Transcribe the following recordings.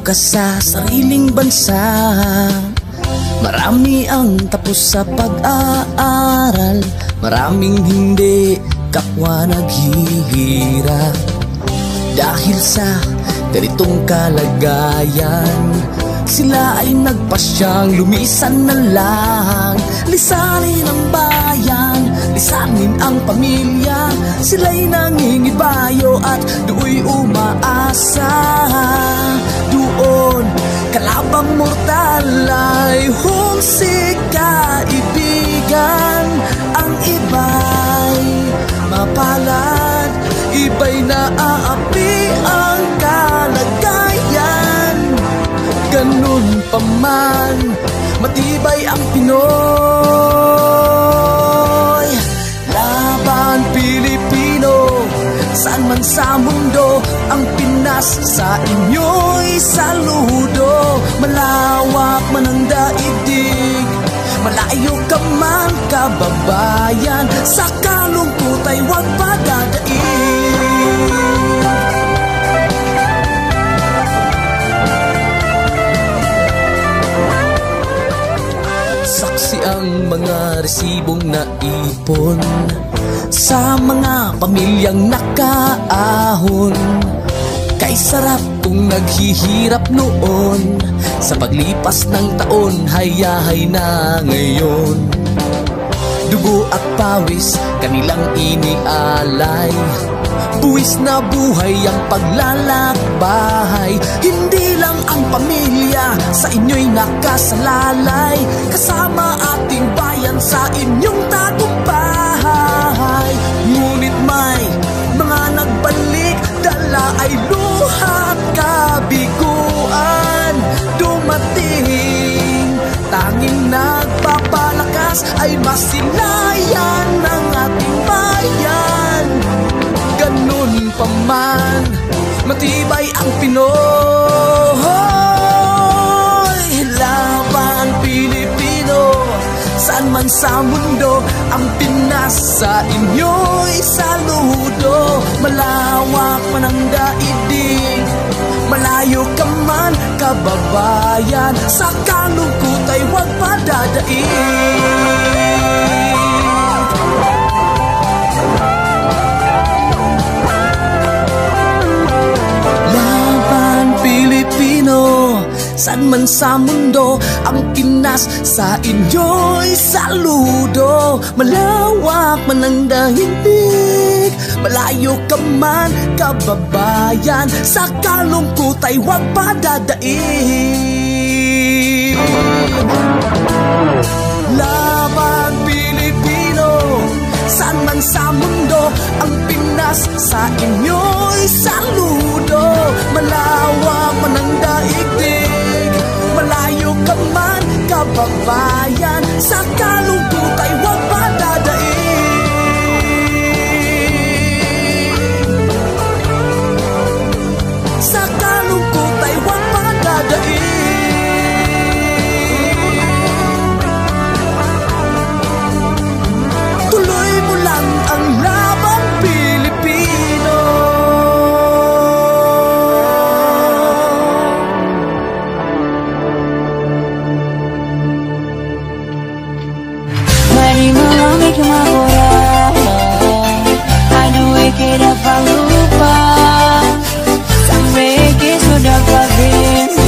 ka sa sariling bansa. Marami ang tapos sa pag-aaral, maraming hindi kapwa naghihirap. Dahil sa ganitong kalagayan, sila ay nagpasyang lumisan na lang. Lisanin ang bayan, lisanin ang pamilya. Sila'y nangingibayo at do'y umaasa. Doon kalabang mortal ay humsik kaibigan. Ang iba'y mapalad, iba'y naaapi ang kalagayan. Ganun pa man, matibay ang Pinoy. Laban Pilipino, saan man sa mundo, ang Pinas sa inyo'y saludo. Malawak man ang daigdig, malayo ka man kababayan, sa kalungkot ay huwag padadaig. Saksi ang mga resibong naipon sa mga pamilyang nakaahon. Kay sarap kung naghihirap noon, sa paglipas ng taon hayahay na ngayon. Dugo at pawis kanilang inialay, buwis na buhay ang paglalakbay. Hindi lang ang pamilya sa inyo'y nakasalalay, kasama ating bayan sa inyong tagumpay. Ngunit may mga nagbalik, dala ay luhat kabiguan. Dumating, tanging nagpapalakas ay masilayan ng ating bayan. Ganun pa man, matibay ang Pinoy. Laban Pilipino, saan man sa mundo, ang Pinas sa inyo'y saludo. Malawak man ang daigdig, malayo ka man kababayan, sa kalungkot ay huwag padadaig. Saan man sa mundo, ang Pinas sa inyo'y saludo. Malawak man ang daigdig, malayo ka man kababayan, sa kalungkot ay huwag padadaig. Laban Pilipino, saan man sa mundo, ang Pinas sa inyo'y saludo. Malawak man ang daigdig, malayo ka man kababayan, sa kalungkot ay huwag padadaig. Sa kalungkot ay huwag padadaig. Tuloy mo lang ang laban Pilipino. Que uma morada, ai não é que era pra lupa, sabe que sudah pavimento,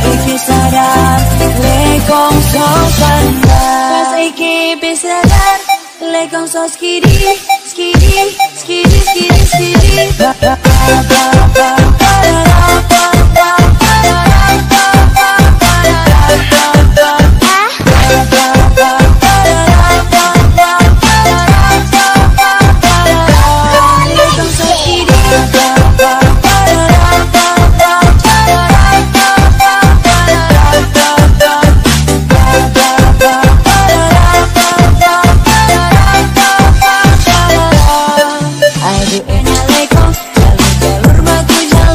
e que será le com sosan, mas é que pensará le com so skiri, skiri, skiri, skiri, skiri, ba ba ba ba jalur baku jalan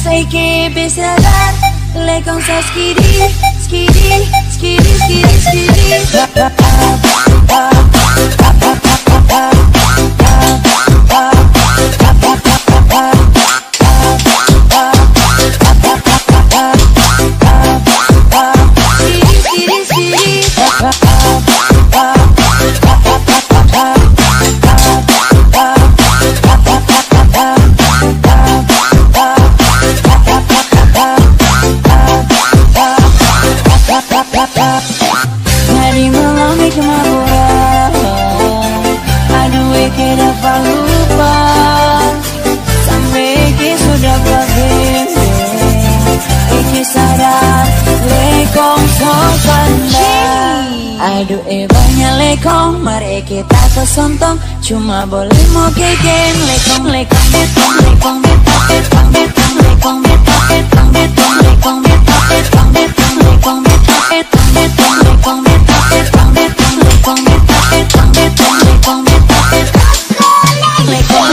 Pensei que pensaran, le con so skiri, skiri, skiri, skiri, skiri. Hari malam kemaburan, aduh ke dapat lupa, sampai ke sudah berbeda. Eke sadar lekong sokanda. Aduh banyak lekong, mari kita kesontong, cuma boleh mau keken lekong lekong betong lekong betong betong betong lekong betong betong betong lekong betong betong betong lekong betong betong betong lekong betong betong betong lekong betong betong betong lekong betong betong lekong lekong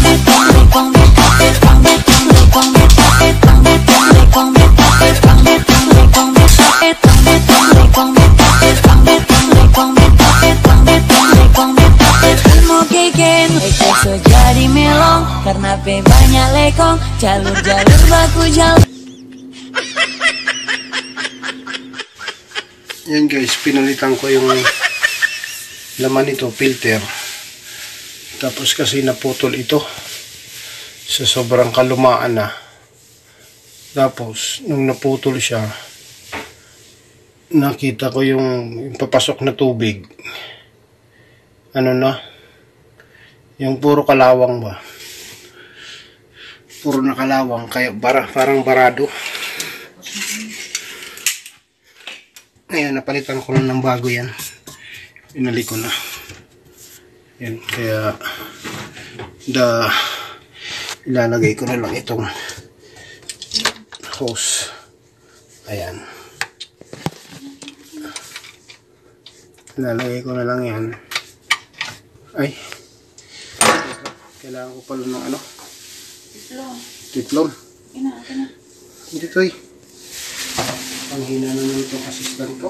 betong lekong betong betong betong lekong betong betong betong lekong betong betong betong lekong betong betong betong lekong betong betong betong lekong betong betong betong lekong betong betong mau keken lekong so jadi melong karena pe banyak lekong jalur-jalur baku jalur. Yan guys, pinalitan ko yung laman nito, filter. Tapos kasi naputol ito sa sobrang kalumaan na. Tapos nung naputol siya, nakita ko yung papasok na tubig. Ano na? Yung puro kalawang ba? Puro na kalawang, kaya parang barado. Ayan, napalitan ko lang ng bago yan. Inali ko na. Yan, kaya ilalagay ko na lang itong hose. Ayan. Ilalagay ko na lang yan. Ay. Kailangan ko pala ng ano? Tiplon. Ina. Dito eh. Ang hina na nito ang assistant ko.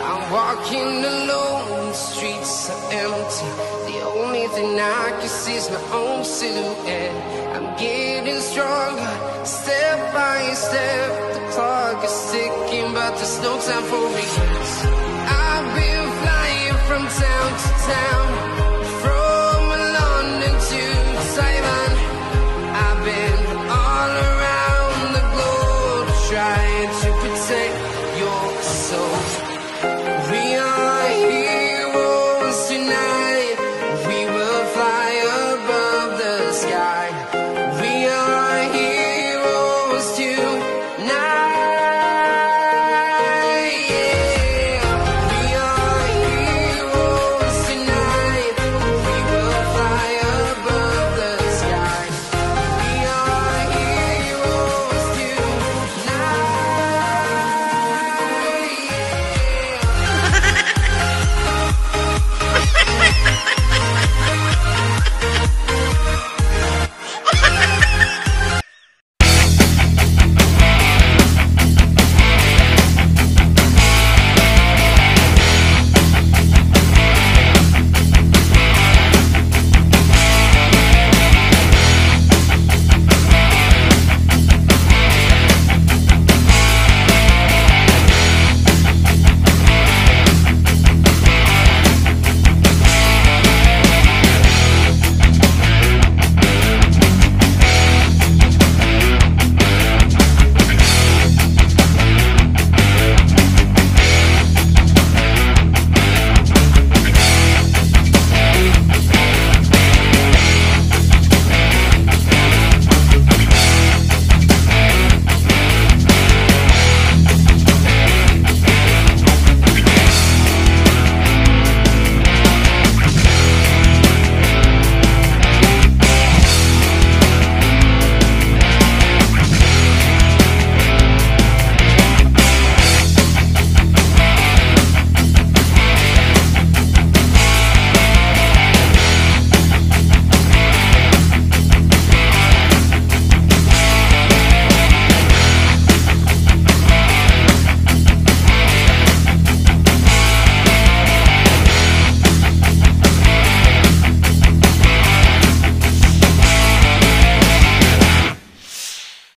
I'm walking alone, the streets are empty. The only thing I can see is my own silhouette. I'm getting stronger, step by step. The clock is ticking, but there's no time for me.